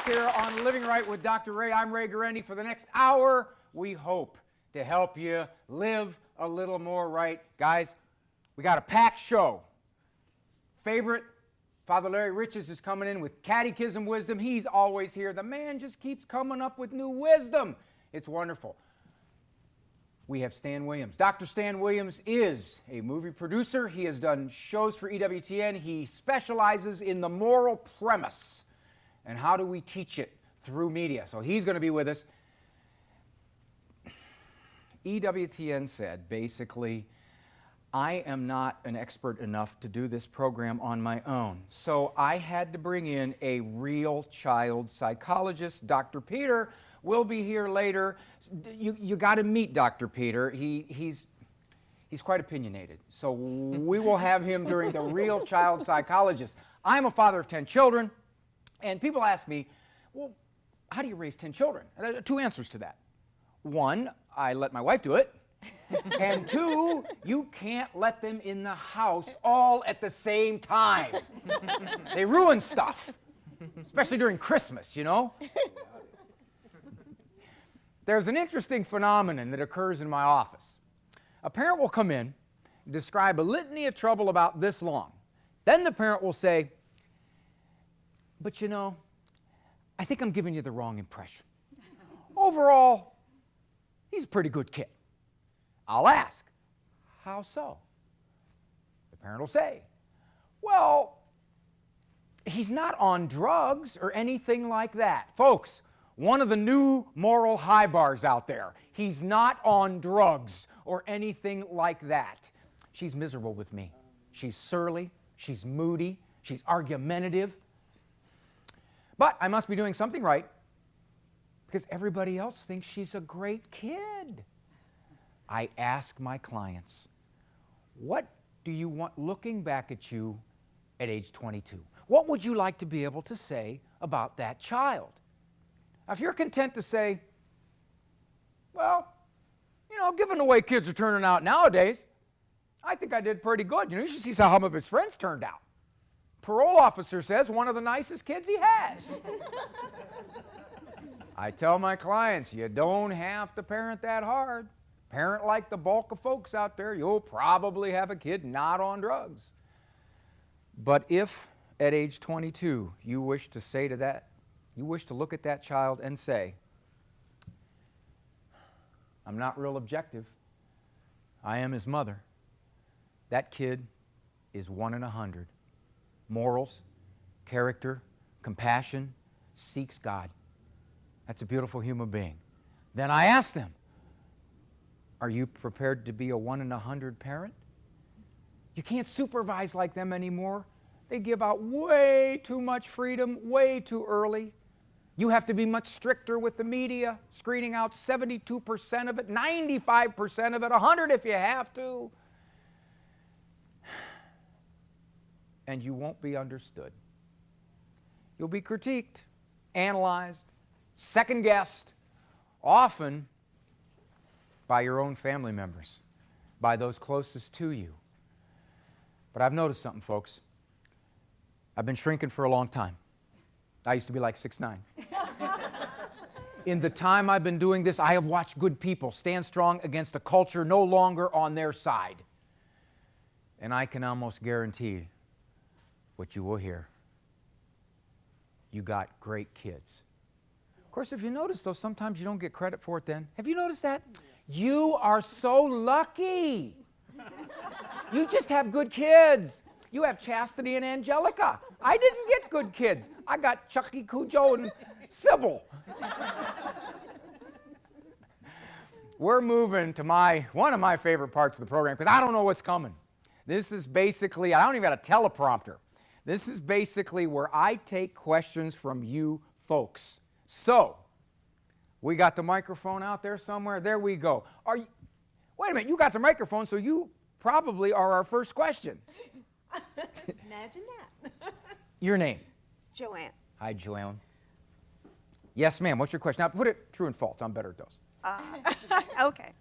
here on Living Right with Dr. Ray. I'm Ray Guarendi. For the next hour, we hope to help you live a little more right. Guys, we got a packed show. Favorite, Father Larry Riches is coming in with catechism wisdom. He's always here. The man just keeps coming up with new wisdom. It's wonderful. We have Stan Williams. Dr. Stan Williams is a movie producer. He has done shows for EWTN. He specializes in the moral premise and how do we teach it through media. So he's going to be with us. EWTN said, basically, I am not an expert enough to do this program on my own. So I had to bring in a real child psychologist. Dr. Peter will be here later. You got to meet Dr. Peter. He's quite opinionated. So we will have him during the real child psychologist. I'm a father of 10 children, and people ask me, well, how do you raise 10 children? And there are two answers to that. One, I let my wife do it. And two, you can't let them in the house all at the same time. They ruin stuff, especially during Christmas, you know? There's an interesting phenomenon that occurs in my office. A parent will come in, describe a litany of trouble about this long. Then the parent will say, but you know, I think I'm giving you the wrong impression. Overall, he's a pretty good kid. I'll ask, how so? The parent will say, well, he's not on drugs or anything like that. Folks, one of the new moral high bars out there. He's not on drugs or anything like that. She's miserable with me. She's surly, she's moody, she's argumentative. But I must be doing something right because everybody else thinks she's a great kid. I ask my clients, what do you want looking back at you at age 22? What would you like to be able to say about that child? Now, if you're content to say, well, you know, given the way kids are turning out nowadays, I think I did pretty good. You know, you should see how some of his friends turned out. Parole officer says one of the nicest kids he has. I tell my clients, you don't have to parent that hard. Parent like the bulk of folks out there, you'll probably have a kid not on drugs. But if at age 22 you wish to say to that, you wish to look at that child and say, I'm not real objective. I am his mother. That kid is 1 in 100. Morals, character, compassion, seeks God. That's a beautiful human being. Then I ask them, are you prepared to be a 1 in 100 parent? You can't supervise like them anymore. They give out way too much freedom, way too early. You have to be much stricter with the media, screening out 72% of it, 95% of it, 100 if you have to. And you won't be understood. You'll be critiqued, analyzed, second-guessed, often by your own family members, by those closest to you. But I've noticed something, folks. I've been shrinking for a long time. I used to be like 6'9". In the time I've been doing this, I have watched good people stand strong against a culture no longer on their side. And I can almost guarantee what you will hear. You got great kids. Of course, if you notice, though, sometimes you don't get credit for it then. Have you noticed that? You are so lucky. You just have good kids. You have Chastity and Angelica. I didn't get good kids. I got Chucky, Cujo, and Sybil. We're moving to one of my favorite parts of the program because I don't know what's coming. This is basically, I don't even got a teleprompter. This is basically where I take questions from you folks. So, we got the microphone out there somewhere. There we go. Wait a minute, you got the microphone, so you probably are our first question. Imagine that. Your name? Joanne. Hi, Joanne. Yes, ma'am. What's your question? Now, put it true and false. I'm better at those. Okay.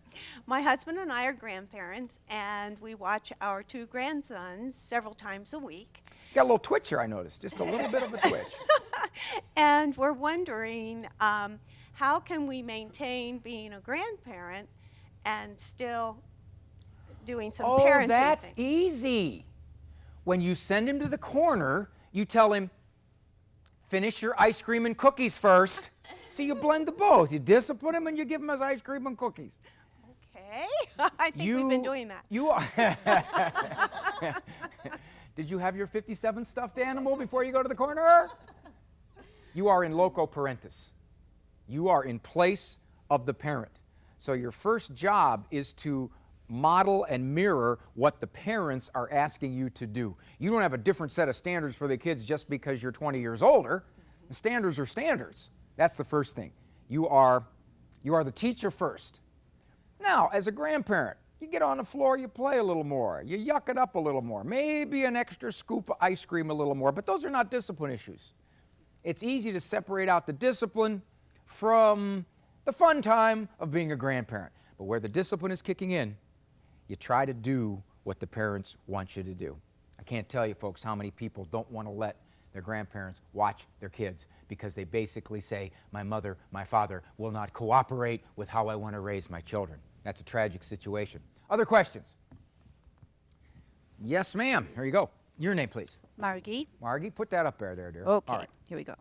My husband and I are grandparents, and we watch our 2 grandsons several times a week. You got a little twitch here, I noticed. Just a little bit of a twitch. And we're wondering, how can we maintain being a grandparent and still doing some Oh, parenting that's things? easy. When you send him to the corner, you tell him, finish your ice cream and cookies first. See, you blend the both. You discipline him and you give him his ice cream and cookies. Okay, I think we've been doing that. You are. Did you have your 57 stuffed animal before you go to the corner? You are in loco parentis. You are in place of the parent. So your first job is to model and mirror what the parents are asking you to do. You don't have a different set of standards for the kids just because you're 20 years older. The standards are standards. That's the first thing. You are the teacher first. Now, as a grandparent, you get on the floor, you play a little more, you yuck it up a little more, maybe an extra scoop of ice cream a little more, but those are not discipline issues. It's easy to separate out the discipline from the fun time of being a grandparent. But where the discipline is kicking in, you try to do what the parents want you to do. I can't tell you, folks, how many people don't want to let their grandparents watch their kids because they basically say, my mother, my father will not cooperate with how I want to raise my children. That's a tragic situation. Other questions? Yes, ma'am. Here you go. Your name, please. Margie. Margie, put that up there, dear. Okay, All right. here we go.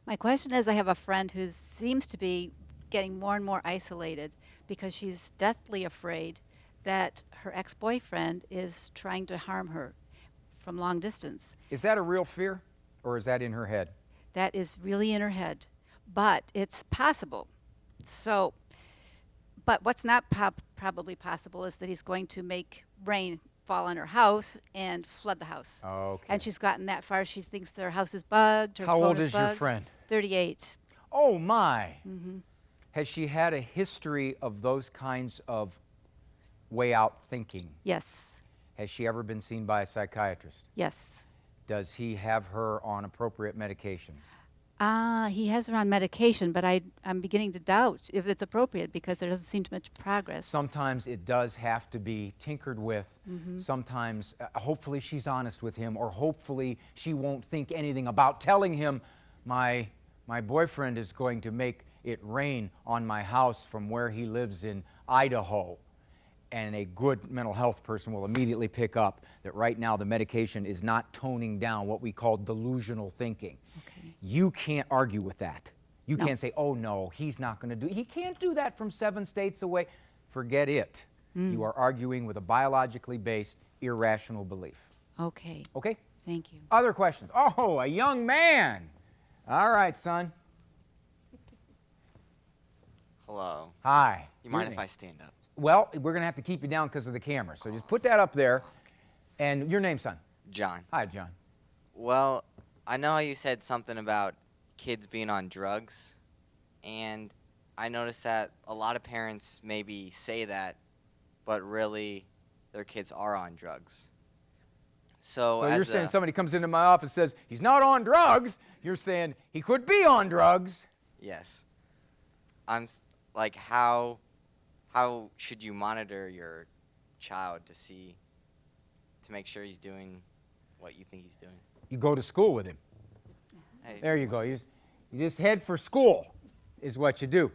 My question is, I have a friend who seems to be getting more and more isolated because she's deathly afraid that her ex-boyfriend is trying to harm her from long distance. Is that a real fear, or is that in her head? That is really in her head, but it's possible. So, but what's not probably possible is that he's going to make rain fall on her house and flood the house. Okay. And she's gotten that far. She thinks their house is bugged. Her How phone old is your bugged. friend? 38. Oh, my. Mm-hmm. Has she had a history of those kinds of way out thinking? Yes. Has she ever been seen by a psychiatrist? Yes. Does he have her on appropriate medication? He has her on medication, but I'm beginning to doubt if it's appropriate because there doesn't seem to be much progress. Sometimes it does have to be tinkered with. Sometimes, hopefully she's honest with him, or hopefully she won't think anything about telling him, my boyfriend is going to make it rain on my house from where he lives in Idaho. And a good mental health person will immediately pick up that right now the medication is not toning down what we call delusional thinking. Okay. You can't argue with that. You No. can't say, oh no, he's not going to do it. He can't do that from 7 states away. Forget it. You are arguing with a biologically based, irrational belief. Okay. Okay? Thank you. Other questions? Oh, a young man. All right, son. Hello. Hi. You mind Evening. if I stand up? Well, we're going to have to keep you down because of the camera. So just put that up there. And your name, son? John. Hi, John. Well, I know how you said something about kids being on drugs, and I noticed that a lot of parents maybe say that, but really their kids are on drugs. So you're saying somebody comes into my office and says, he's not on drugs. You're saying he could be on drugs. Yes. Like, how should you monitor your child to make sure he's doing what you think he's doing? You go to school with him. Hey, There you go. You just head for school is what you do.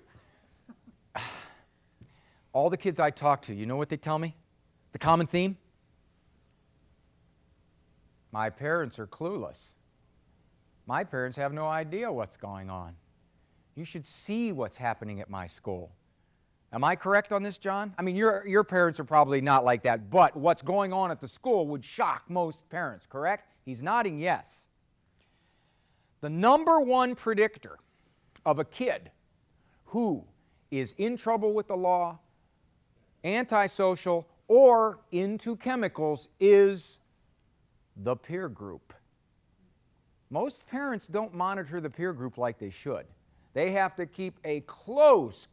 All the kids I talk to, you know what they tell me? The common theme? My parents are clueless. My parents have no idea what's going on. You should see what's happening at my school. Am I correct on this, John? I mean, your parents are probably not like that, but what's going on at the school would shock most parents, correct? He's nodding yes. The number one predictor of a kid who is in trouble with the law, antisocial, or into chemicals is the peer group. Most parents don't monitor the peer group like they should. They have to keep a close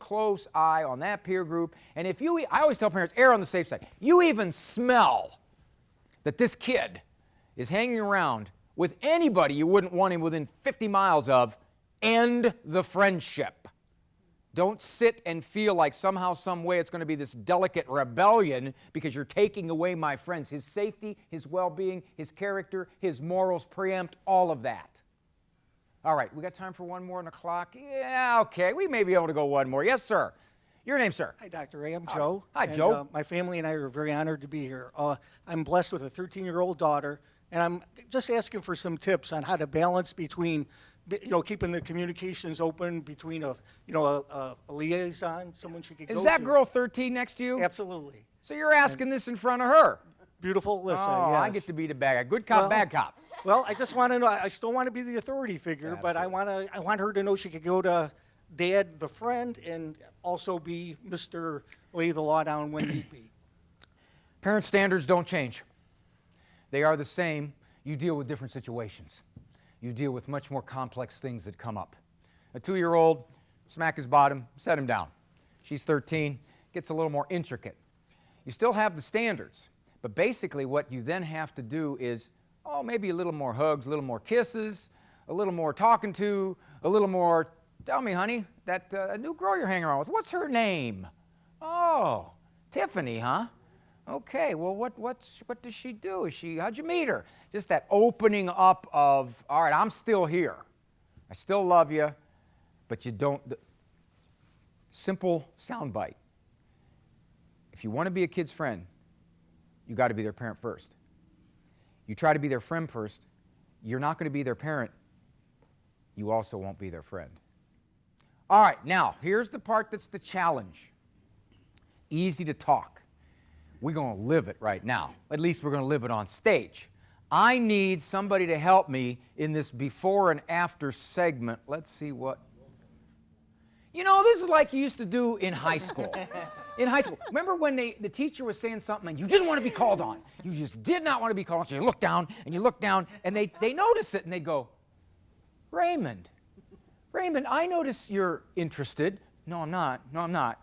eye on that peer group. And if I always tell parents, err on the safe side. You even smell that this kid is hanging around with anybody you wouldn't want him within 50 miles of, end the friendship. Don't sit and feel like somehow, some way it's going to be this delicate rebellion because you're taking away my friends. His safety, his well-being, his character, his morals preempt all of that. All right, we got time for one more on the clock? Yeah, okay, we may be able to go one more. Yes, sir. Your name, sir? Hi, Dr. Ray. I'm Joe. Hi, and, Joe. My family and I are very honored to be here. I'm blessed with a 13-year-old daughter, and I'm just asking for some tips on how to balance between, keeping the communications open between a liaison, someone she could go to. Is that girl 13 next to you? Absolutely. So you're asking this in front of her? Beautiful Alyssa, Oh, yes. I get to be the bad guy. Good cop, Well, bad cop. Well, I just want to know. I still want to be the authority figure, but I want her to know she could go to Dad, the friend, and also be Mr. Lay the law down when need be. Parent standards don't change. They are the same. You deal with different situations. You deal with much more complex things that come up. A 2-year-old, smack his bottom, set him down. She's 13, gets a little more intricate. You still have the standards, but basically what you then have to do is, maybe a little more hugs, a little more kisses, a little more talking to, a little more, tell me, honey, that new girl you're hanging around with, what's her name? Oh, Tiffany, huh? Okay, well, what does she do? How'd you meet her? Just that opening up of, all right, I'm still here. I still love you, but you don't. Simple soundbite. If you want to be a kid's friend, you got to be their parent first. You try to be their friend first, you're not going to be their parent. You also won't be their friend. All right, now, here's the part that's the challenge. Easy to talk. We're going to live it right now. At least we're going to live it on stage. I need somebody to help me in this before and after segment. Let's see what. This is like you used to do in high school. In high school, remember when the teacher was saying something and you didn't want to be called on? You just did not want to be called on, so you look down, and they notice it, and they go, Raymond, I notice you're interested. No, I'm not.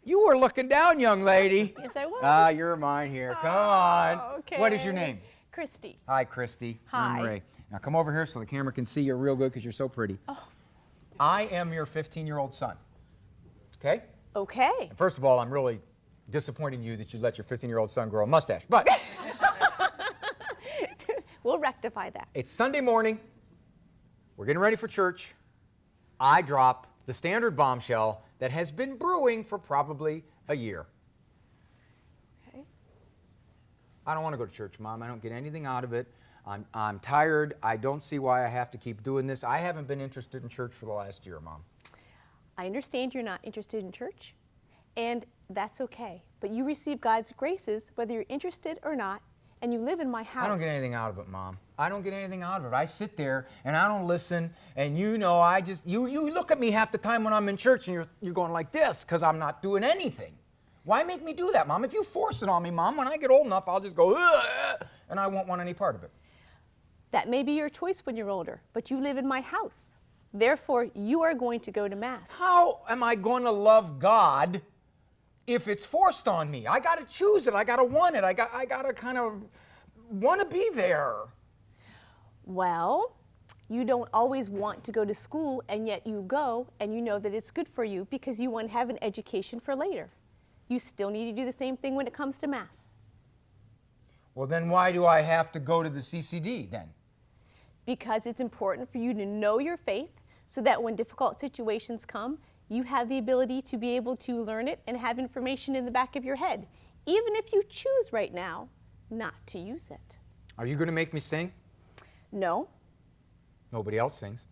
You were looking down, young lady. Yes, I was. You're mine here. Come on. Okay. What is your name? Christy. Hi, Christy. I'm Hi. Ray. Now come over here so the camera can see you real good because you're so pretty. Oh. I am your 15-year-old son. Okay? Okay. First of all, I'm really disappointed in you that you let your 15-year-old son grow a mustache. But We'll rectify that. it's Sunday morning. We're getting ready for church. I drop the standard bombshell that has been brewing for probably a year. Okay. I don't want to go to church, Mom. I don't get anything out of it. I'm tired. I don't see why I have to keep doing this. I haven't been interested in church for the last year, Mom. I understand you're not interested in church, and that's okay. But you receive God's graces whether you're interested or not, and you live in my house. I don't get anything out of it, Mom. I don't get anything out of it. I sit there and I don't listen, and you look at me half the time when I'm in church and you're going like this because I'm not doing anything. Why make me do that, Mom? If you force it on me, Mom, when I get old enough, I'll just go, ugh, and I won't want any part of it. That may be your choice when you're older, but you live in my house. Therefore, you are going to go to Mass. How am I going to love God if it's forced on me? I got to choose it. I got to want it. I got to kind of want to be there. Well, you don't always want to go to school, and yet you go, and you know that it's good for you because you want to have an education for later. You still need to do the same thing when it comes to Mass. Well, then why do I have to go to the CCD then? Because it's important for you to know your faith so that when difficult situations come, you have the ability to be able to learn it and have information in the back of your head, even if you choose right now not to use it. Are you going to make me sing? No. Nobody else sings.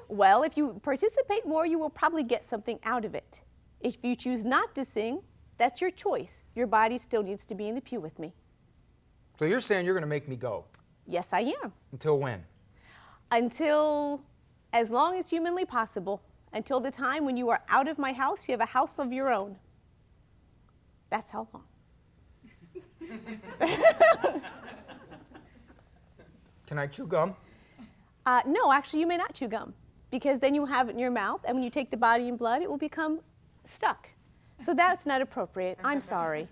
Well, if you participate more, you will probably get something out of it. If you choose not to sing, that's your choice. Your body still needs to be in the pew with me. So you're saying you're going to make me go? Yes, I am. Until when? Until as long as humanly possible. Until the time when you are out of my house, you have a house of your own. That's how long. Can I chew gum? No, actually, you may not chew gum because then you have it in your mouth, and when you take the body and blood, it will become stuck. So that's not appropriate. I'm sorry.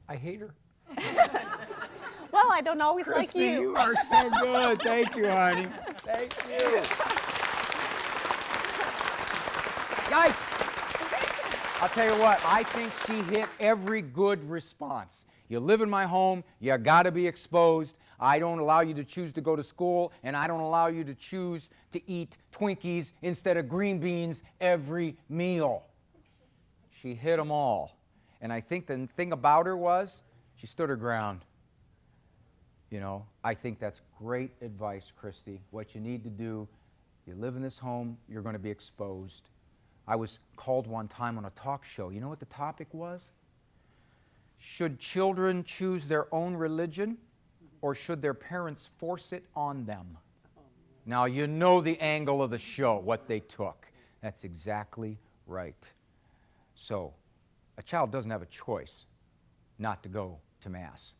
I hate her. Well, I don't always like Christy, you. you are so good. Thank you, honey. Thank you. Yikes. I'll tell you what, I think she hit every good response. You live in my home, you got to be exposed. I don't allow you to choose to go to school, and I don't allow you to choose to eat Twinkies instead of green beans every meal. She hit them all. And I think the thing about her was she stood her ground. You know, I think that's great advice, Christy. What you need to do, you live in this home, you're going to be exposed. I was called one time on a talk show. You know what the topic was? Should children choose their own religion, or should their parents force it on them? Now, you know the angle of the show, what they took. That's exactly right. So, a child doesn't have a choice not to go to Mass.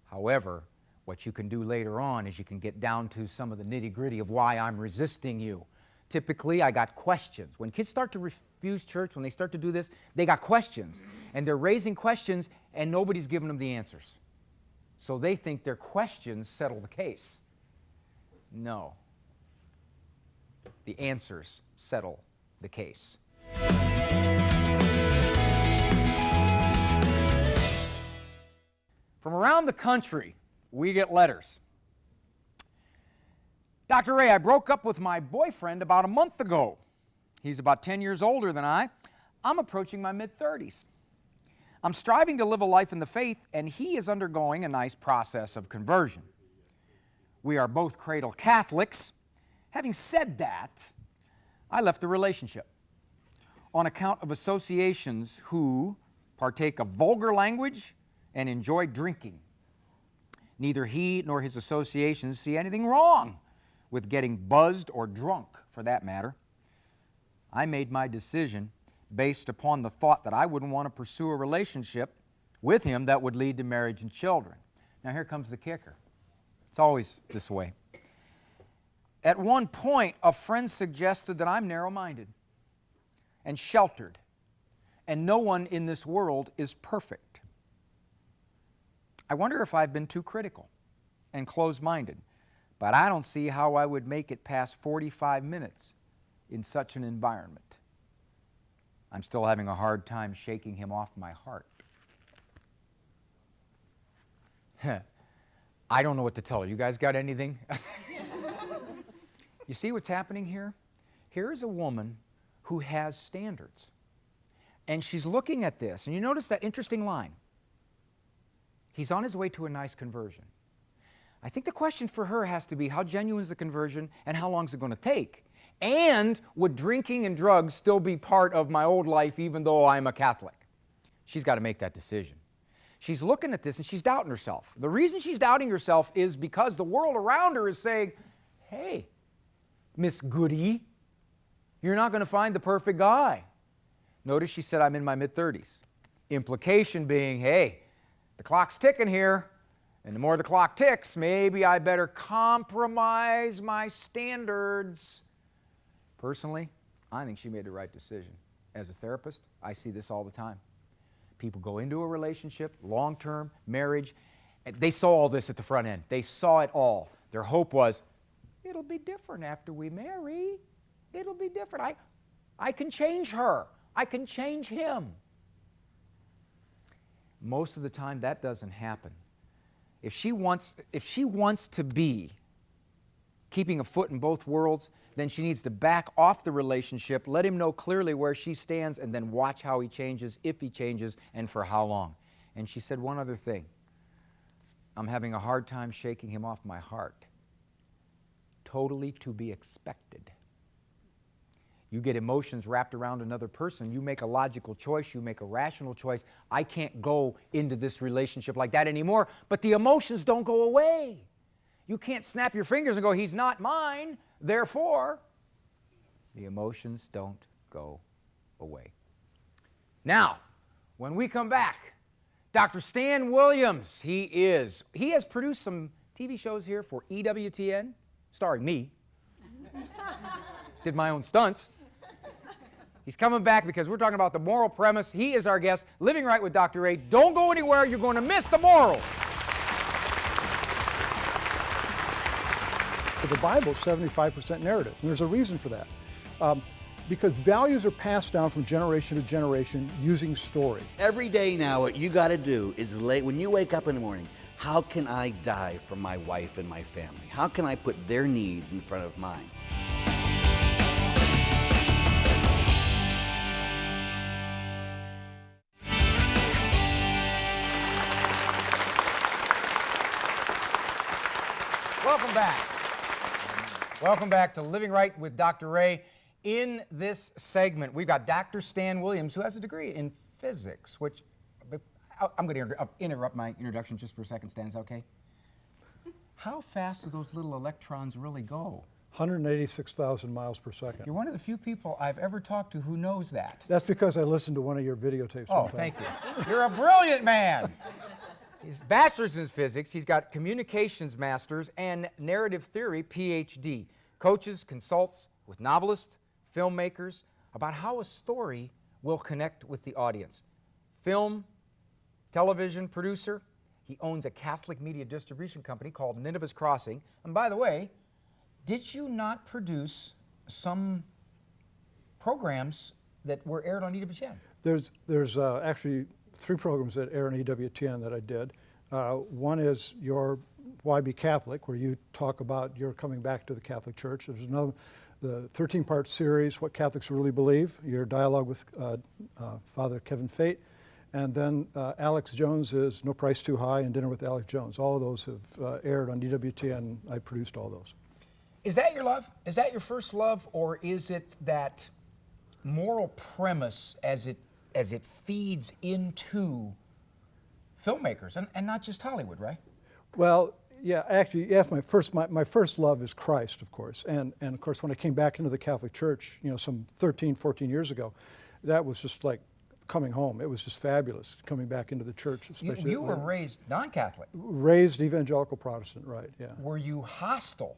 However, what you can do later on is you can get down to some of the nitty-gritty of why I'm resisting you. Typically, I got questions. When kids start to refuse church, when they start to do this, they got questions. And they're raising questions, and nobody's giving them the answers. So they think their questions settle the case. No. The answers settle the case. From around the country, we get letters. Dr. Ray, I broke up with my boyfriend about a month ago. He's about 10 years older than I. I'm approaching my mid-30s. I'm striving to live a life in the faith, and he is undergoing a nice process of conversion. We are both cradle Catholics. Having said that, I left the relationship on account of associations who partake of vulgar language and enjoy drinking. Neither he nor his associations see anything wrong with getting buzzed or drunk, for that matter. I made my decision based upon the thought that I wouldn't want to pursue a relationship with him that would lead to marriage and children. Now here comes the kicker. It's always this way. At one point, a friend suggested that I'm narrow-minded and sheltered, and no one in this world is perfect. I wonder if I've been too critical and closed-minded, but I don't see how I would make it past 45 minutes in such an environment. I'm still having a hard time shaking him off my heart. I don't know what to tell you. You guys got anything? You see what's happening here? Here is a woman who has standards. And she's looking at this, and you notice that interesting line. He's on his way to a nice conversion. I think the question for her has to be, how genuine is the conversion and how long is it going to take? And would drinking and drugs still be part of my old life even though I'm a Catholic? She's got to make that decision. She's looking at this and she's doubting herself. The reason she's doubting herself is because the world around her is saying, hey, Miss Goody, you're not going to find the perfect guy. Notice she said I'm in my mid-30s. Implication being, hey, the clock's ticking here, and the more the clock ticks, maybe I better compromise my standards. Personally, I think she made the right decision. As a therapist, I see this all the time. People go into a relationship, long-term, marriage, and they saw all this at the front end. They saw it all. Their hope was, it'll be different after we marry. It'll be different. I can change her. I can change him. Most of the time, that doesn't happen. If she wants to be keeping a foot in both worlds, then she needs to back off the relationship, let him know clearly where she stands, and then watch how he changes, if he changes, and for how long. And she said one other thing. I'm having a hard time shaking him off my heart. Totally to be expected. You get emotions wrapped around another person. You make a logical choice. You make a rational choice. I can't go into this relationship like that anymore, but the emotions don't go away. You can't snap your fingers and go, he's not mine, therefore, the emotions don't go away. Now, when we come back, Dr. Stan Williams, he has produced some TV shows here for EWTN, starring me. Did my own stunts. He's coming back because we're talking about the moral premise. He is our guest, Living Right with Dr. Ray. Don't go anywhere. You're going to miss the morals. The Bible is 75% narrative, and there's a reason for that. Because values are passed down from generation to generation using story. Every day now, what you got to do is when you wake up in the morning, how can I die for my wife and my family? How can I put their needs in front of mine? Welcome back. Welcome back to Living Right with Dr. Ray. In this segment, we've got Dr. Stan Williams, who has a degree in physics, which I'm going to interrupt my introduction just for a second, Stan. Is that okay? How fast do those little electrons really go? 186,000 miles per second. You're one of the few people I've ever talked to who knows that. That's because I listened to one of your videotapes. Oh, thank you. You're a brilliant man. He's bachelor's in physics. He's got communications master's and narrative theory PhD. Coaches, consults with novelists, filmmakers about how a story will connect with the audience. Film, television producer. He owns a Catholic media distribution company called Nineveh's Crossing. And by the way, did you not produce some programs that were aired on EWTN? There's actually 3 programs that air on EWTN that I did. One is your Why Be Catholic, where you talk about your coming back to the Catholic Church. There's another, the 13-part series, What Catholics Really Believe, your dialogue with Father Kevin Fate. And then Alex Jones is No Price Too High and Dinner with Alex Jones. All of those have aired on EWTN. I produced all those. Is that your love? Is that your first love, or is it that moral premise as it feeds into filmmakers and not just Hollywood, right? Well, yeah, actually, yes, my first love is Christ, of course. And of course, when I came back into the Catholic Church, some 13, 14 years ago, that was just like coming home. It was just fabulous coming back into the church, especially. You were raised non-Catholic. Raised evangelical Protestant, right, yeah. Were you hostile?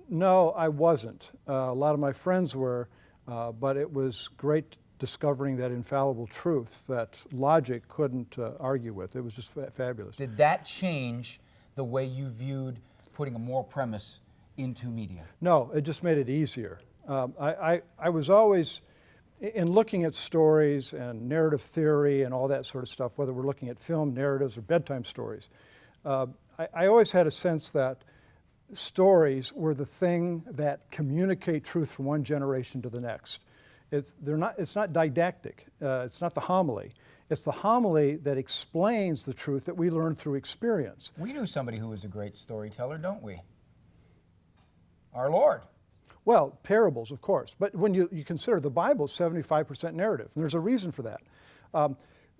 No, I wasn't. A lot of my friends were, but it was great discovering that infallible truth that logic couldn't argue with. It was just fabulous. Did that change the way you viewed putting a moral premise into media? No, it just made it easier. I was always, in looking at stories and narrative theory and all that sort of stuff, whether we're looking at film narratives or bedtime stories, I always had a sense that stories were the thing that communicate truth from one generation to the next. It's not didactic. It's not the homily. It's the homily that explains the truth that we learn through experience. We knew somebody who was a great storyteller, don't we? Our Lord. Well, parables, of course. But when you consider the Bible is 75% narrative, and there's a reason for that.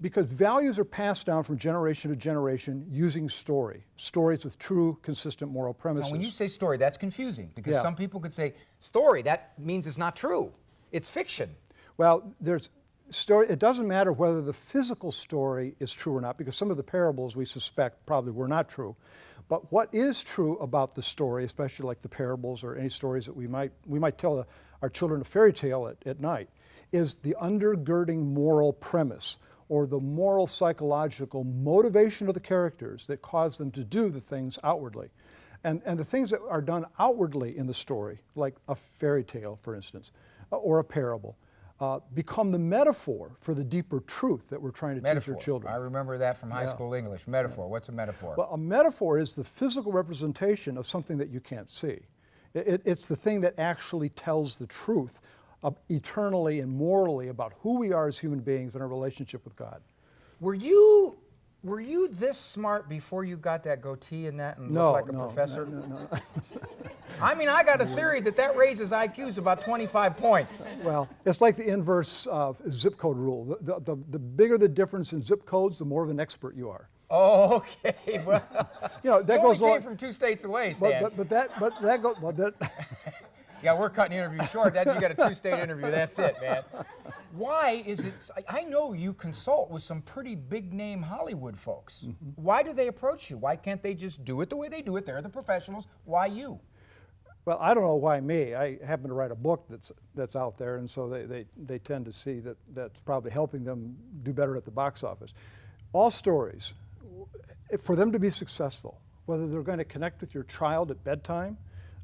Because values are passed down from generation to generation using stories with true, consistent moral premises. Now, when you say story, that's confusing, because Yeah. some people could say, story, that means it's not true. It's fiction. Well, it doesn't matter whether the physical story is true or not, because some of the parables we suspect probably were not true. But what is true about the story, especially like the parables or any stories that we might tell our children a fairy tale at night, is the undergirding moral premise, or the moral psychological motivation of the characters that cause them to do the things outwardly. And the things that are done outwardly in the story, like a fairy tale, for instance, or a parable, become the metaphor for the deeper truth that we're trying to teach our children. I remember that from high school English. Metaphor. What's a metaphor? Well, a metaphor is the physical representation of something that you can't see. It's the thing that actually tells the truth eternally and morally about who we are as human beings and our relationship with God. Were you this smart before you got that goatee and that and looked like a professor? No. I mean, I got a theory that raises IQs about 25 points. Well, it's like the inverse of zip code rule. The bigger the difference in zip codes, the more of an expert you are. Oh, okay. Well, that you goes only on. came from 2 states away, Stan. But that goes. Yeah, we're cutting the interview short. You got a 2-state interview. That's it, man. Why is it? I know you consult with some pretty big-name Hollywood folks. Mm-hmm. Why do they approach you? Why can't they just do it the way they do it? They're the professionals. Why you? Well, I don't know why me. I happen to write a book that's out there, and so they tend to see that's probably helping them do better at the box office. All stories, for them to be successful, whether they're going to connect with your child at bedtime,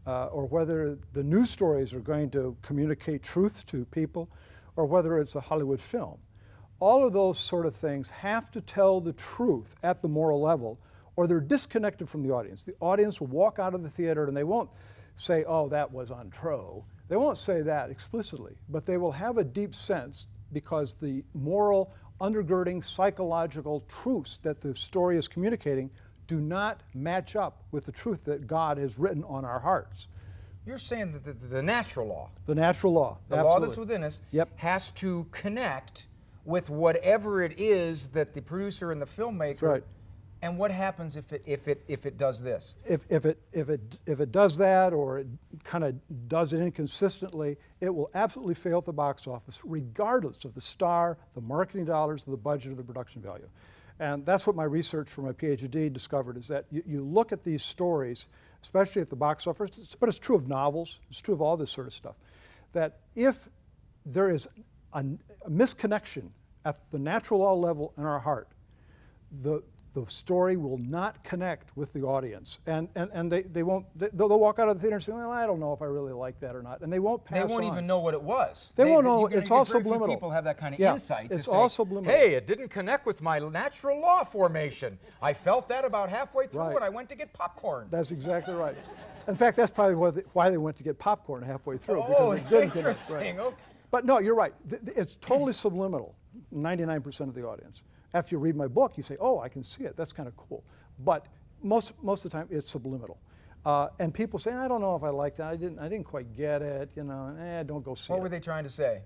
or whether the news stories are going to communicate truth to people, or whether it's a Hollywood film. All of those sort of things have to tell the truth at the moral level, or they're disconnected from the audience. The audience will walk out of the theater and they won't say, oh, that was untrue. They won't say that explicitly, but they will have a deep sense, because the moral undergirding psychological truths that the story is communicating do not match up with the truth that God has written on our hearts. You're saying that the natural law, The natural law, the absolutely. law that's within us, Yep. has to connect with whatever it is that the producer and the filmmaker. That's right. And what happens if it does this? If it does that, or it kind of does it inconsistently, it will absolutely fail at the box office, regardless of the star, the marketing dollars, the budget, or the production value. And that's what my research for my PhD discovered, is that you look at these stories, especially at the box office, but it's true of novels, it's true of all this sort of stuff, that if there is a misconnection at the natural law level in our heart, the story will not connect with the audience, and they won't. They'll walk out of the theater and say, "Well, I don't know if I really like that or not," and they won't pass on. They won't even know what it was. They won't know. You're gonna It's get all very few subliminal. People have that kind of Yeah, insight. it's to all say, subliminal. Hey, it didn't connect with my natural law formation. I felt that about halfway through Right. when I went to get popcorn. That's exactly right. In fact, that's probably why they went to get popcorn halfway through, Oh, because it didn't connect. interesting. Right. Okay. But no, you're right. It's totally subliminal. 99% of the audience. After you read my book, you say, "Oh, I can see it. That's kind of cool." But most of the time, it's subliminal. And people say, "I don't know if I like that. I didn't quite get it. You know, don't go see it." What were they trying to say?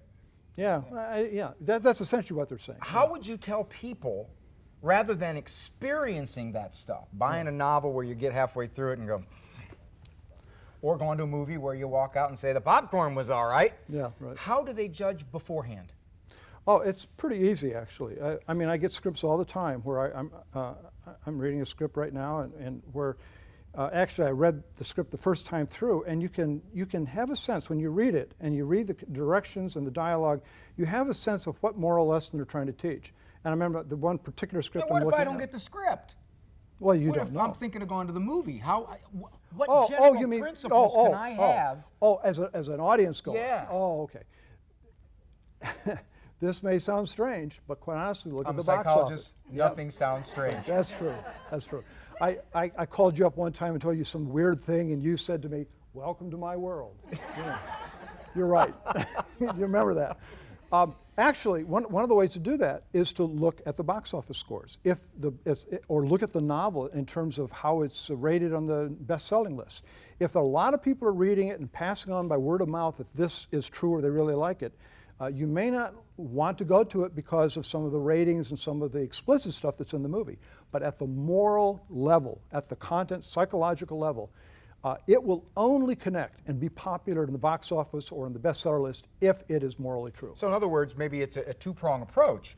Yeah, that's essentially what they're saying. How would you tell people, rather than experiencing that stuff, buying a novel where you get halfway through it and go, or going to a movie where you walk out and say the popcorn was all right? Yeah, right. How do they judge beforehand? Oh, it's pretty easy, actually. I mean, I get scripts all the time where I'm reading a script right now, and where actually I read the script the first time through, and you can have a sense when you read it and you read the directions and the dialogue, you have a sense of what moral lesson they're trying to teach. And I remember the one particular script Now, I'm what if looking I don't at. get the script? Well, you What don't if know. I'm thinking of going to the movie? What general principles can I have? Oh, as an audience goer. Yeah. Oh, okay. This may sound strange, but quite honestly, look I'm at the a box office. psychologist. Yep. Nothing sounds strange. That's true. That's true. I called you up one time and told you some weird thing, and you said to me, "Welcome to my world." You're right. You remember that. Actually, one of the ways to do that is to look at the box office scores, or look at the novel in terms of how it's rated on the best-selling list. If a lot of people are reading it and passing on by word of mouth that this is true or they really like it, you may not want to go to it because of some of the ratings and some of the explicit stuff that's in the movie. But at the moral level, at the content, psychological level, it will only connect and be popular in the box office or in the bestseller list if it is morally true. So in other words, maybe it's a two-prong approach.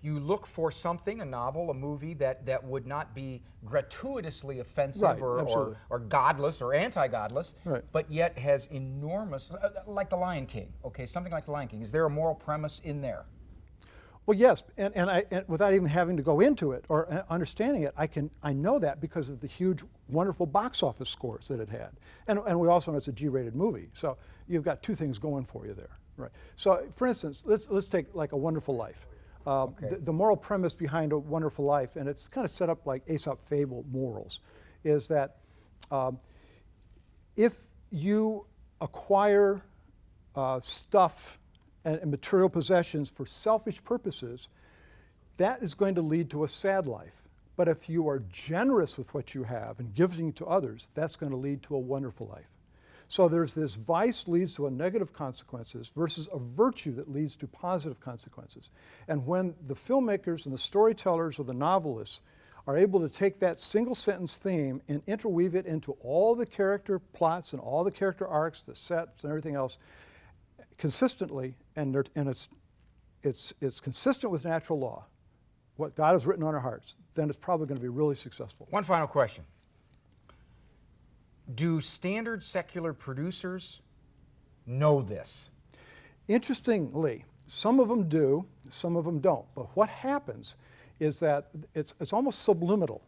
You look for something, a novel, a movie, that would not be gratuitously offensive Right, or absolutely. godless or anti-godless, Right. but yet has enormous, like The Lion King, okay, something like The Lion King. Is there a moral premise in there? Well, yes, and without even having to go into it or understanding it, I know that because of the huge, wonderful box office scores that it had, and we also know it's a G-rated movie, so you've got two things going for you there, right? So, for instance, let's take like A Wonderful Life. Okay. The moral premise behind A Wonderful Life, and it's kind of set up like Aesop fable morals, is that if you acquire stuff and material possessions for selfish purposes, that is going to lead to a sad life. But if you are generous with what you have and giving to others, that's going to lead to a wonderful life. So there's this vice leads to a negative consequences versus a virtue that leads to positive consequences. And when the filmmakers and the storytellers or the novelists are able to take that single sentence theme and interweave it into all the character plots and all the character arcs, the sets and everything else, consistently, and it's consistent with natural law, what God has written on our hearts, then it's probably going to be really successful. One final question. Do standard secular producers know this? Interestingly, some of them do, some of them don't. But what happens is that it's almost subliminal.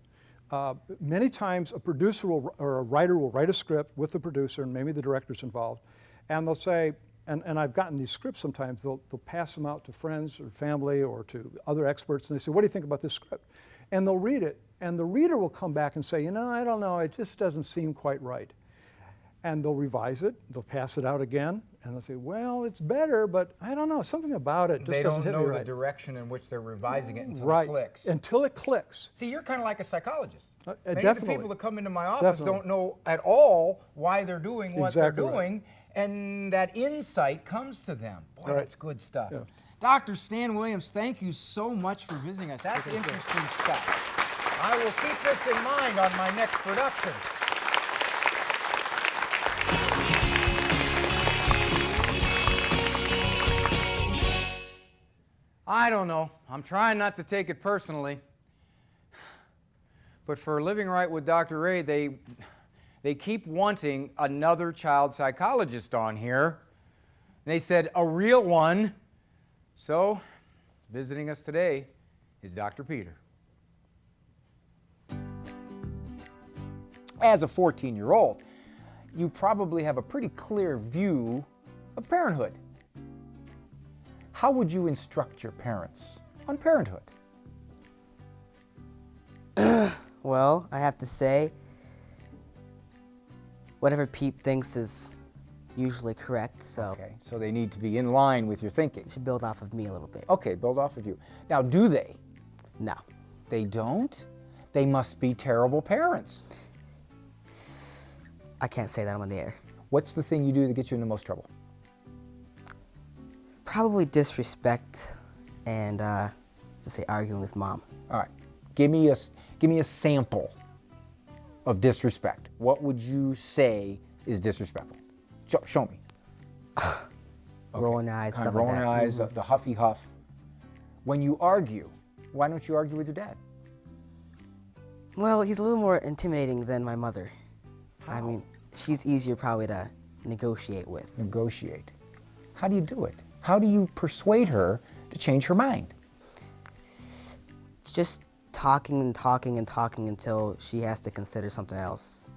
many times a producer or a writer will write a script with the producer, and maybe the director's involved, and they'll say, and I've gotten these scripts sometimes, they'll pass them out to friends or family or to other experts, and they say, what do you think about this script? And they'll read it, and the reader will come back and say, I don't know, it just doesn't seem quite right. And they'll revise it, they'll pass it out again, and they'll say, well, it's better, but I don't know, something about it just They doesn't don't hit know me right. the direction in which they're revising it until Right, it clicks. until it clicks. See, you're kind of like a psychologist. Many of the Definitely. people that come into my office Definitely. don't know at all why they're doing what Exactly they're right. doing, and that insight comes to them. Boy, Right. that's good stuff. Yeah. Dr. Stan Williams, thank you so much for visiting us. That's interesting stuff. I will keep this in mind on my next production. I don't know. I'm trying not to take it personally. But for Living Right with Dr. Ray, they keep wanting another child psychologist on here. They said a real one. So, visiting us today is Dr. Peter. As a 14-year-old, you probably have a pretty clear view of parenthood. How would you instruct your parents on parenthood? Well, I have to say, whatever Pete thinks is usually correct, so Okay, so they need to be in line with your thinking. it should build off of me a little bit. Okay, build off of you. Now, do they? No. They don't? They must be terrible parents. I can't say that on the air. What's the thing you do that gets you in the most trouble? Probably disrespect and, to say, arguing with mom. All right, give me a sample of disrespect. What would you say is disrespectful? Show me. Rolling eyes, Kind of stuff like rolling that. eyes, the huffy huff. When you argue, why don't you argue with your dad? Well, he's a little more intimidating than my mother. I mean, she's easier probably to negotiate with. Negotiate. How do you do it? How do you persuade her to change her mind? It's just talking and talking and talking until she has to consider something else.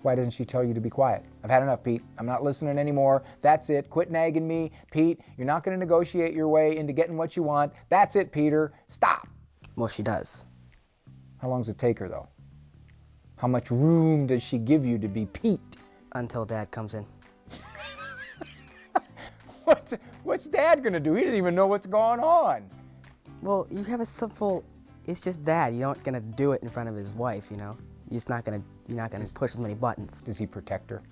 Why doesn't she tell you to be quiet? I've had enough, Pete. I'm not listening anymore. That's it. Quit nagging me. Pete, you're not going to negotiate your way into getting what you want. That's it, Peter. Stop. Well, she does. How long does it take her, though? How much room does she give you to be Pete? Until Dad comes in. What's Dad going to do? He doesn't even know what's going on. Well, you have a simple, it's just Dad. You're not gonna do it in front of his wife, you know? You're not gonna push as many buttons. Does he protect her?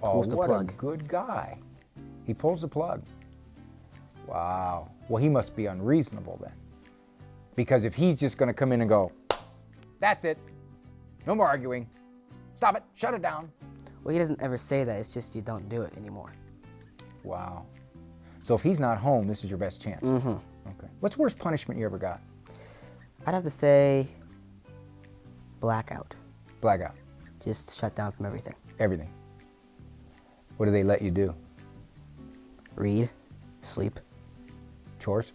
Pulls the what plug. a good guy. He pulls the plug. Wow. Well, he must be unreasonable then. Because if he's just going to come in and go, that's it, no more arguing, stop it, shut it down. Well, he doesn't ever say that. It's just you don't do it anymore. Wow. So if he's not home, this is your best chance. Mm-hmm. Okay. What's the worst punishment you ever got? I'd have to say blackout. Blackout. Just shut down from everything. Everything. What do they let you do? Read, sleep, Chores?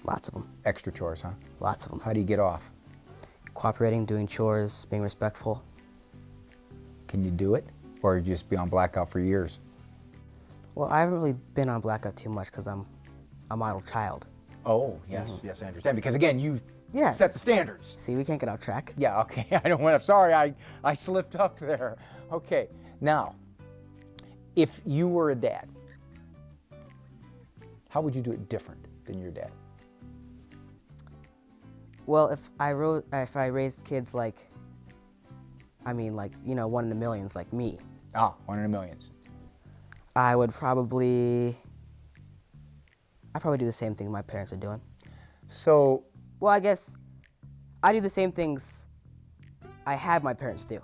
lots of them. Extra chores, huh? Lots of them. How do you get off? Cooperating, doing chores, being respectful. Can you do it? Or you just be on blackout for years? Well, I haven't really been on blackout too much because I'm a model child. Oh, yes, yes, I understand. Because again, you Yes. set the standards. See, we can't get off track. Yeah, okay, I don't want to, sorry, I slipped up there. Okay, now, if you were a dad, how would you do it different than your dad? Well, if I raised kids like, one in a millions like me, Ah, one in a millions. I'd probably do the same thing my parents are doing. So, Well, I guess I do the same things I have my parents do.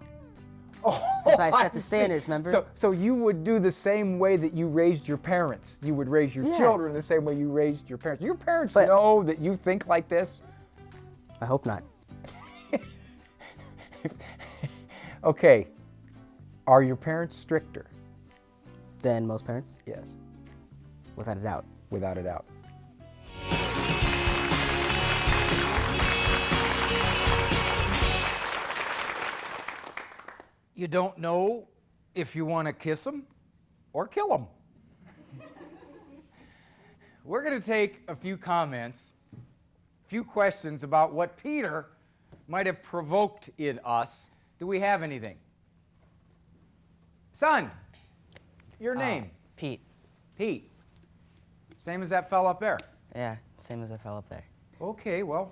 Since I set the see. standards, remember? So you would do the same way that you raised your parents. You would raise your Yeah. children the same way you raised your parents. Your parents But- know that you think like this? I hope not. Okay, are your parents stricter? Than most parents, Yes, without a doubt. without a doubt. You don't know if you want to kiss them or kill them. We're going to take a few comments, a few questions about what Peter might have provoked in us. Do we have anything? Son, your name? Pete. Pete. Same as that fellow up there? Yeah, same as I fell up there. Okay, well,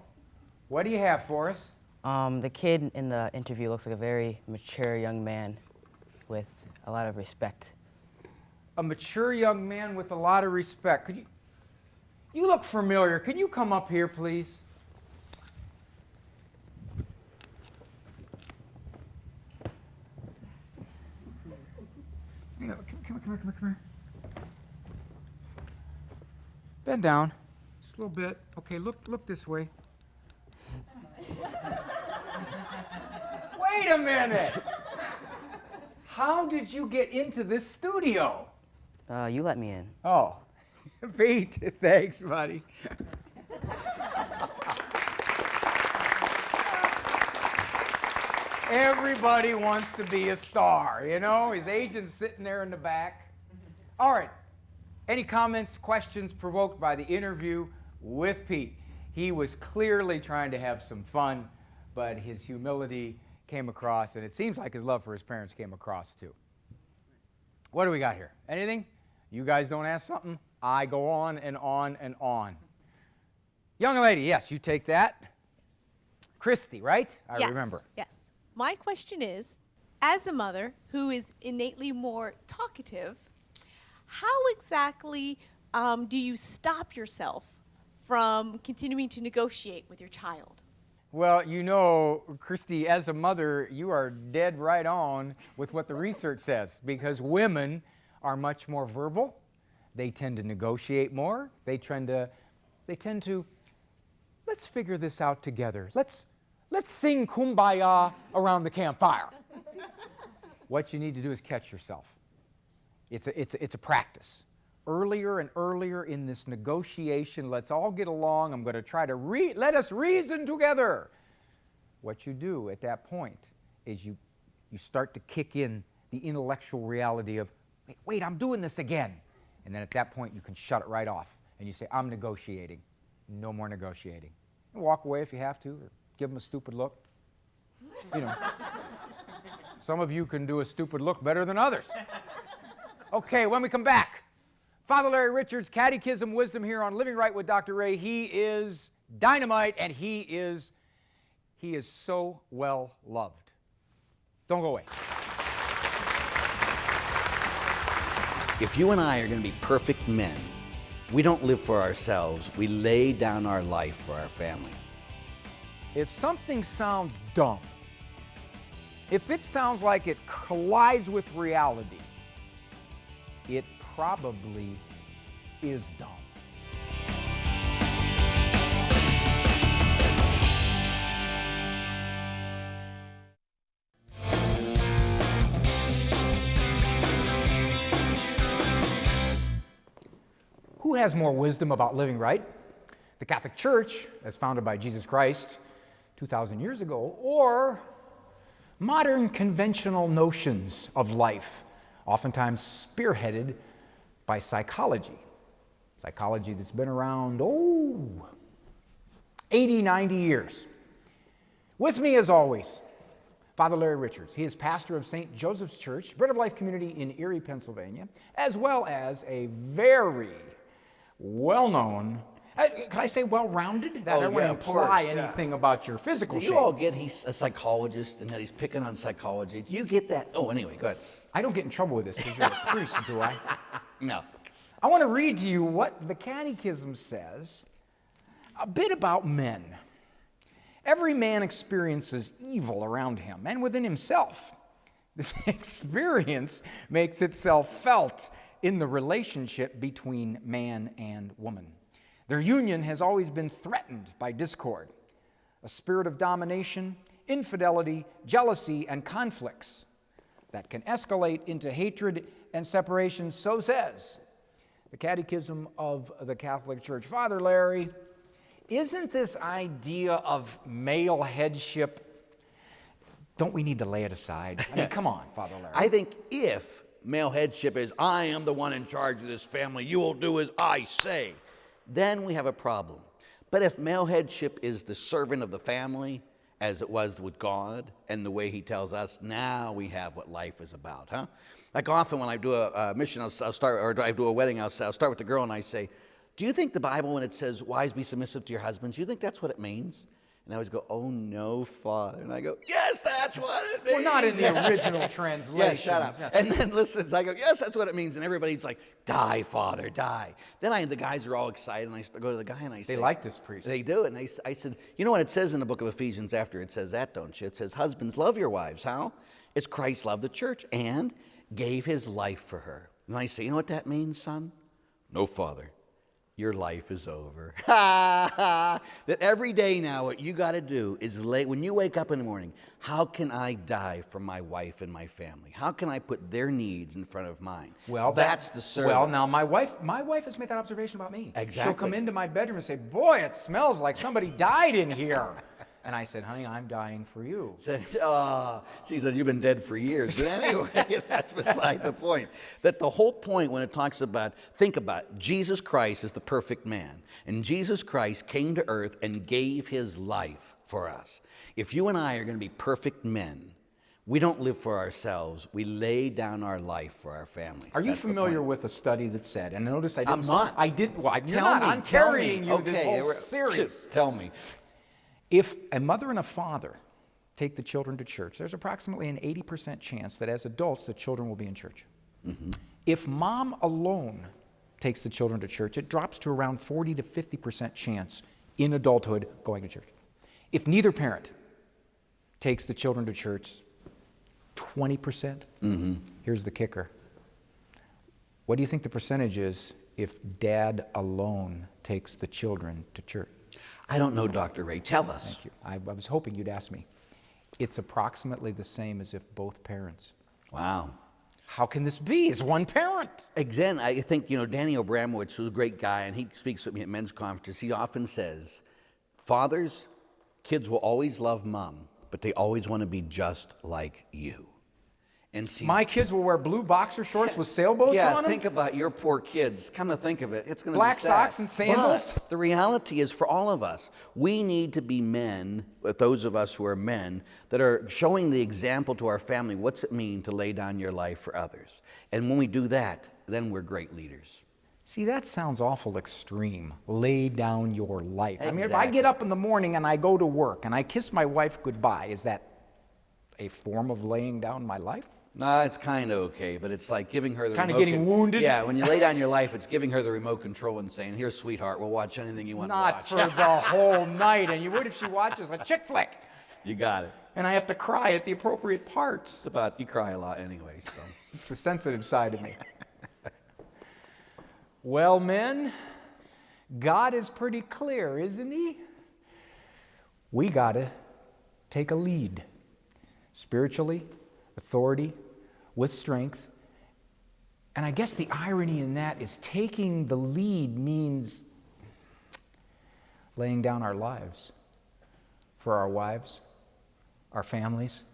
what do you have for us? The kid in the interview looks like a very mature young man with a lot of respect. A mature young man with a lot of respect. Could you look familiar. Can you come up here, please? Come here. Bend down. Just a little bit. Okay, look this way. Wait a minute! How did you get into this studio? You let me in. Oh, Pete, thanks, buddy. Everybody wants to be a star, you know? His agent's sitting there in the back. All right. Any comments, questions provoked by the interview with Pete? He was clearly trying to have some fun, but his humility came across, and it seems like his love for his parents came across too. What do we got here? Anything? You guys don't ask something? I go on and on and on. Young lady, yes, you take that. Christy, right? I remember. Yes. My question is, as a mother who is innately more talkative, how exactly do you stop yourself from continuing to negotiate with your child? Well, you know, Christy, as a mother, you are dead right on with what the research says, because women are much more verbal. They tend to negotiate more. They tend to, let's figure this out together. Let's sing Kumbaya around the campfire. What you need to do is catch yourself. It's a practice. Earlier and earlier in this negotiation, let's all get along. I'm going to try to let us reason together. What you do at that point is you start to kick in the intellectual reality of, wait, I'm doing this again. And then at that point, you can shut it right off. And you say, I'm negotiating. No more negotiating. And walk away if you have to, or give them a stupid look. You know, some of you can do a stupid look better than others. Okay, when we come back, Father Larry Richards, Catechism Wisdom here on Living Right with Dr. Ray. He is dynamite, and he is so well loved. Don't go away. If you and I are going to be perfect men, we don't live for ourselves. We lay down our life for our family. If something sounds dumb, if it sounds like it collides with reality, it probably is dumb. Who has more wisdom about living right? The Catholic Church, as founded by Jesus Christ 2,000 years ago, or modern conventional notions of life, oftentimes spearheaded by psychology. Psychology that's been around, 80, 90 years. With me, as always, Father Larry Richards. He is pastor of St. Joseph's Church, Bread of Life Community in Erie, Pennsylvania, as well as a very well-known, can I say well-rounded? That I don't want to imply anything about your physical shape. Do you all get he's a psychologist and that he's picking on psychology? Do you get that? Oh, anyway, go ahead. I don't get in trouble with this because you're a priest, do I? No. I want to read to you what the Catechism says a bit about men. Every man experiences evil around him and within himself. This experience makes itself felt in the relationship between man and woman. Their union has always been threatened by discord, a spirit of domination, infidelity, jealousy, and conflicts that can escalate into hatred and separation, so says the Catechism of the Catholic Church. Father Larry, isn't this idea of male headship don't we need to lay it aside? I mean, come on, Father Larry. I think if male headship is, I am the one in charge of this family, you will do as I say, then we have a problem. But if male headship is the servant of the family, as it was with God, and the way he tells us, now we have what life is about, huh? Like often when I do a mission, I'll start, or I do a wedding, I'll start with the girl and I say, do you think the Bible, when it says, wives be submissive to your husbands, do you think that's what it means? And I always go, oh no, Father. And I go, yes, that's what it means. Well, not in the original translation. Yeah, shut up. And then listens, I go, yes, that's what it means. And everybody's like, die, Father, die. Then the guys are all excited, and I go to the guy and I say, They like this priest. They do. And I said, you know what it says in the book of Ephesians after it says that, don't you? It says, husbands, love your wives. How? It's Christ loved the church and gave his life for her. And I say, you know what that means, son? No, Father. Your life is over. That every day now what you got to do is when you wake up in the morning, how can I die for my wife and my family? How can I put their needs in front of mine? Well, that's the servant. Well, now my wife has made that observation about me. Exactly. She'll come into my bedroom and say, boy, it smells like somebody died in here. And I said, honey, I'm dying for you. She said, you've been dead for years. But anyway, that's beside the point. That the whole point when it talks about, think about it, Jesus Christ is the perfect man. And Jesus Christ came to earth and gave his life for us. If you and I are going to be perfect men, we don't live for ourselves. We lay down our life for our families. Are you familiar with a study that said, and notice I didn't. I'm not. I didn't. Well, I'm Tell carrying me. you Okay, this whole series. Tell me. If a mother and a father take the children to church, there's approximately an 80% chance that as adults, the children will be in church. Mm-hmm. If mom alone takes the children to church, it drops to around 40 to 50% chance in adulthood going to church. If neither parent takes the children to church, 20%. Mm-hmm. Here's the kicker. What do you think the percentage is if dad alone takes the children to church? I don't know, Dr. Ray. Tell us. Thank you. I was hoping you'd ask me. It's approximately the same as if both parents. Wow. How can this be? It's one parent. Again, I think, Danny Abramowitz, who's a great guy, and he speaks with me at men's conferences, he often says, fathers, kids will always love mom, but they always want to be just like you. And see, my kids will wear blue boxer shorts with sailboats on them? Yeah, think about your poor kids. Come to think of it, it's going to be black sad. Socks and sandals? But the reality is, for all of us, we need to be men, those of us who are men, that are showing the example to our family. What's it mean to lay down your life for others? And when we do that, then we're great leaders. See, that sounds awful extreme. Lay down your life. Exactly. I mean, if I get up in the morning and I go to work and I kiss my wife goodbye, is that a form of laying down my life? No, it's kind of okay, but it's like giving her the kind remote. Kind of getting wounded? Yeah, when you lay down your life, it's giving her the remote control and saying, here, sweetheart, we'll watch anything you want to watch. Not for the whole night. And you would if she watches a chick flick. You got it. And I have to cry at the appropriate parts. It's about, you cry a lot anyway, so. It's the sensitive side of me. Well, men, God is pretty clear, isn't he? We got to take a lead. Spiritually, authority, with strength. And I guess the irony in that is taking the lead means laying down our lives for our wives, our families.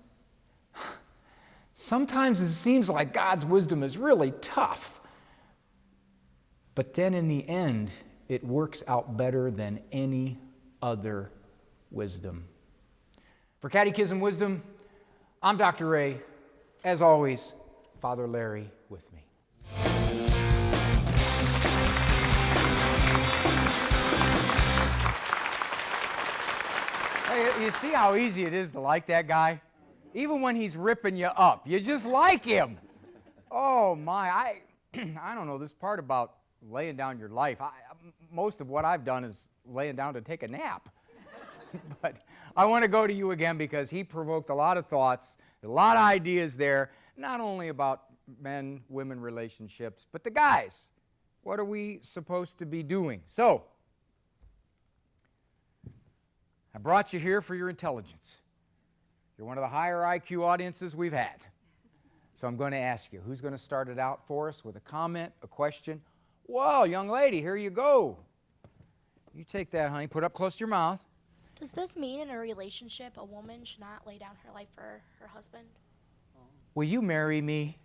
Sometimes it seems like God's wisdom is really tough. But then in the end, it works out better than any other wisdom. For Catechism Wisdom, I'm Dr. Ray. As always, Father Larry with me. Hey, you see how easy it is to like that guy? Even when he's ripping you up, you just like him. Oh my, I don't know this part about laying down your life. Most of what I've done is laying down to take a nap. But I want to go to you again because he provoked a lot of thoughts, a lot of ideas there, not only about men-women relationships, but the guys. What are we supposed to be doing? So, I brought you here for your intelligence. You're one of the higher IQ audiences we've had. So I'm going to ask you, who's going to start it out for us with a comment, a question? Whoa, young lady, here you go. You take that, honey, put it up close to your mouth. Does this mean in a relationship a woman should not lay down her life for her husband? Will you marry me?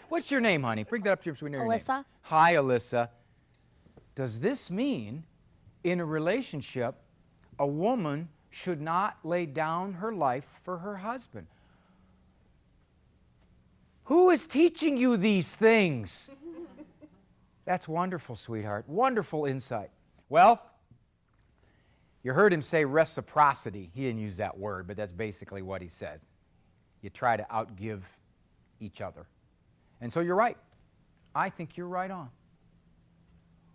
What's your name, honey? Bring that up here so we know your name. Alyssa. Hi, Alyssa. Does this mean in a relationship a woman should not lay down her life for her husband? Who is teaching you these things? That's wonderful, sweetheart. Wonderful insight. Well, you heard him say reciprocity. He didn't use that word, but that's basically what he says. You try to outgive each other. And so you're right. I think you're right on.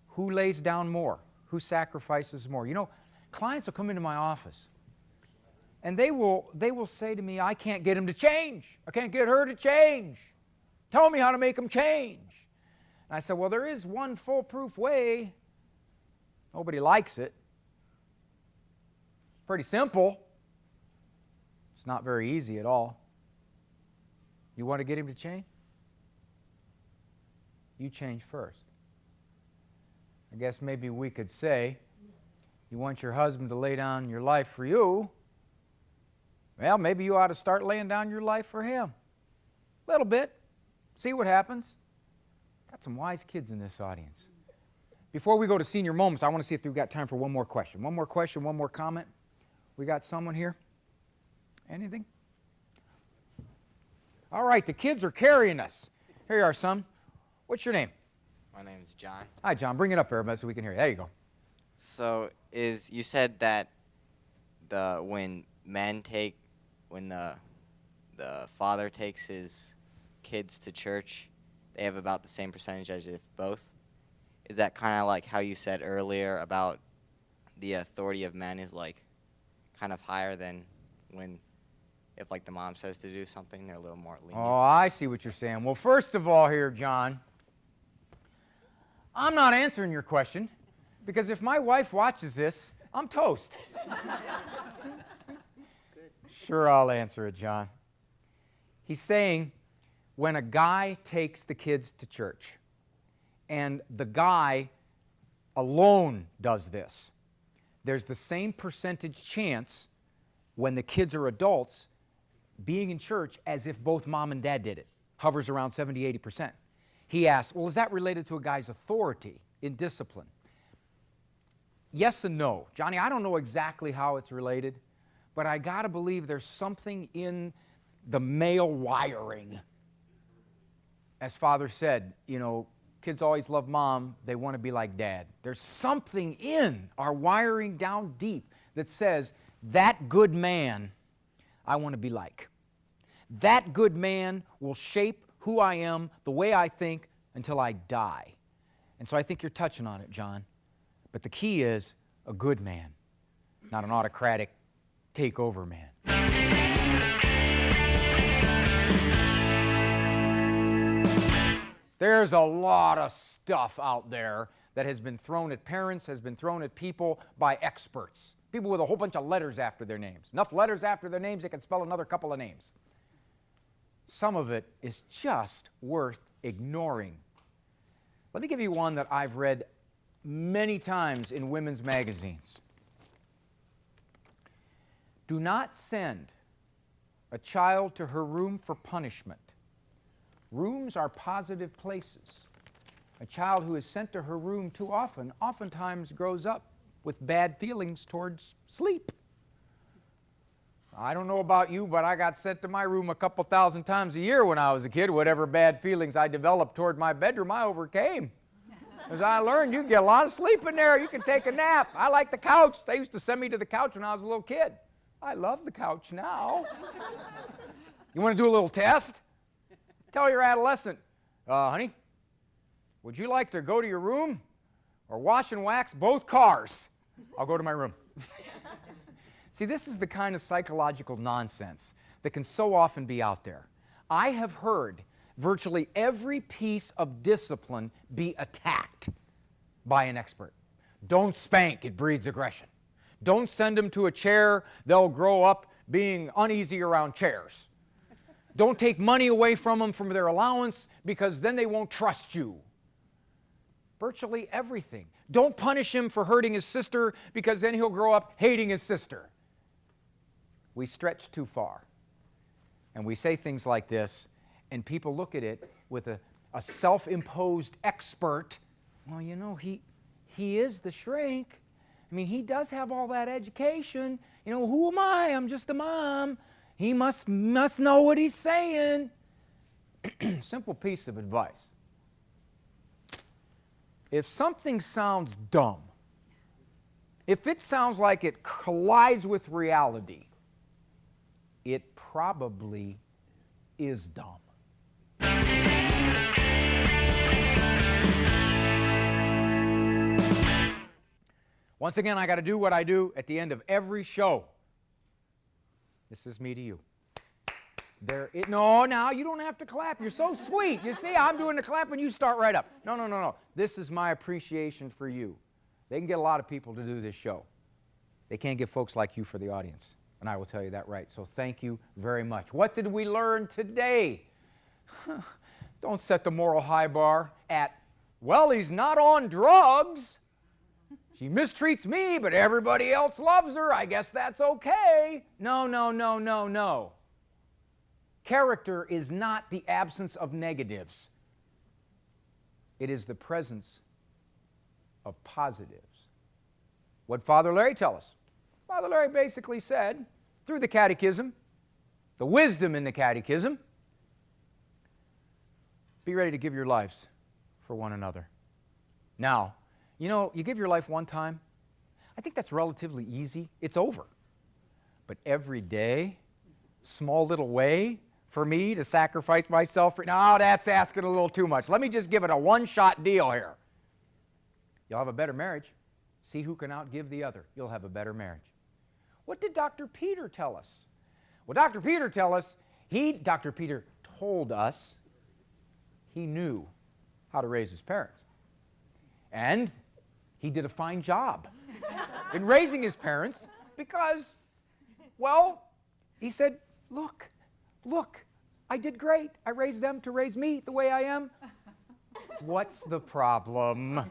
Who lays down more? Who sacrifices more? You know, clients will come into my office and they will say to me, I can't get him to change. I can't get her to change. Tell me how to make him change. And I said, well, there is one foolproof way. Nobody likes it. Pretty simple. It's not very easy at all. You want to get him to change? You change first. I guess maybe we could say, you want your husband to lay down your life for you. Well, maybe you ought to start laying down your life for him. A little bit. See what happens. Got some wise kids in this audience. Before we go to senior moments, I want to see if we've got time for one more question. One more question, one more comment. We got someone here? Anything? All right, the kids are carrying us. Here you are, son. What's your name? My name's John. Hi, John. Bring it up here so we can hear you. There you go. So you said that when the father takes his kids to church, they have about the same percentage as if both. Is that kind of like how you said earlier about the authority of men is like kind of higher than if like the mom says to do something, they're a little more lenient? Oh, I see what you're saying. Well, first of all here, John, I'm not answering your question because if my wife watches this, I'm toast. Sure, I'll answer it, John. He's saying when a guy takes the kids to church and the guy alone does this, there's the same percentage chance when the kids are adults being in church as if both mom and dad did it. Hovers around 70-80%. He asked, well, is that related to a guy's authority in discipline? Yes and no. Johnny, I don't know exactly how it's related, but I got to believe there's something in the male wiring. As Father said, you know, kids always love mom, they want to be like dad. There's something in our wiring down deep that says, that good man I want to be like. That good man will shape who I am, the way I think, until I die. And so I think you're touching on it, John. But the key is a good man, not an autocratic takeover man. There's a lot of stuff out there that has been thrown at parents, has been thrown at people by experts. People with a whole bunch of letters after their names. Enough letters after their names, they can spell another couple of names. Some of it is just worth ignoring. Let me give you one that I've read many times in women's magazines. Do not send a child to her room for punishment. Rooms are positive places. A child who is sent to her room too often oftentimes grows up with bad feelings towards sleep. I don't know about you, but I got sent to my room a couple thousand times a year when I was a kid. Whatever bad feelings I developed toward my bedroom, I overcame. As I learned, you can get a lot of sleep in there. You can take a nap. I like the couch. They used to send me to the couch when I was a little kid. I love the couch now. You want to do a little test? Tell your adolescent, honey, would you like to go to your room or wash and wax both cars? I'll go to my room. See, this is the kind of psychological nonsense that can so often be out there. I have heard virtually every piece of discipline be attacked by an expert. Don't spank, it breeds aggression. Don't send them to a chair, they'll grow up being uneasy around chairs. Don't take money away from them from their allowance because then they won't trust you. virtually everything. Don't punish him for hurting his sister, because then he'll grow up hating his sister. We stretch too far. And we say things like this, and people look at it with a self-imposed expert. Well, you know, he is the shrink. I mean, he does have all that education. You know, who am I? I'm just a mom. He must know what he's saying. Simple piece of advice. If something sounds dumb, if it sounds like it collides with reality, it probably is dumb. Once again, I got to do what I do at the end of every show. This is me to you. No, now you don't have to clap. You're so sweet. You see, I'm doing the clap and you start right up. No. This is my appreciation for you. They can get a lot of people to do this show. They can't get folks like you for the audience. And I will tell you that right. So thank you very much. What did we learn today? Don't set the moral high bar at, well, he's not on drugs. She mistreats me, but everybody else loves her. I guess that's okay. No. Character is not the absence of negatives. It is the presence of positives. What did Father Larry tell us? Father Larry basically said, through the catechism, the wisdom in the catechism, be ready to give your lives for one another. Now, you know, you give your life one time, I think that's relatively easy. It's over. But every day, small little way for me to sacrifice myself for, no, that's asking a little too much. Let me just give it a one-shot deal here. You'll have a better marriage. See who can outgive the other. You'll have a better marriage. What did Dr. Peter tell us? Well, Dr. Peter told us he knew how to raise his parents. And he did a fine job in raising his parents because, well, he said, look, I did great. I raised them to raise me the way I am. What's the problem?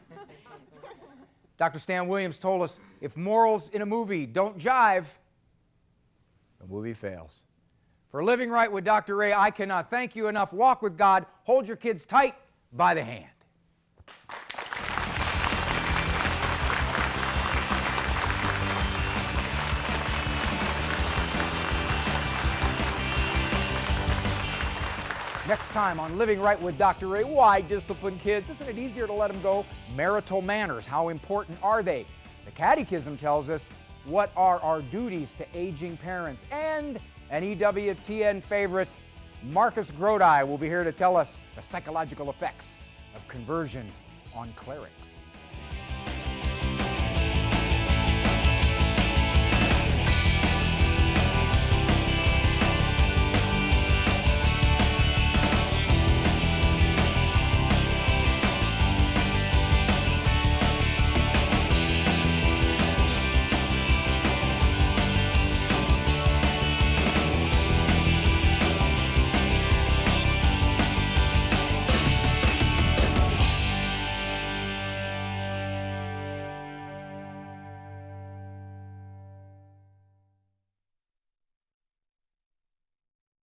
Dr. Stan Williams told us if morals in a movie don't jive, the movie fails. For living right with Dr. Ray, I cannot thank you enough. Walk with God. Hold your kids tight by the hand. Next time on Living Right with Dr. Ray, why discipline kids? Isn't it easier to let them go? Marital manners, how important are they? The Catechism tells us what are our duties to aging parents. And an EWTN favorite, Marcus Grodi, will be here to tell us the psychological effects of conversion on clerics.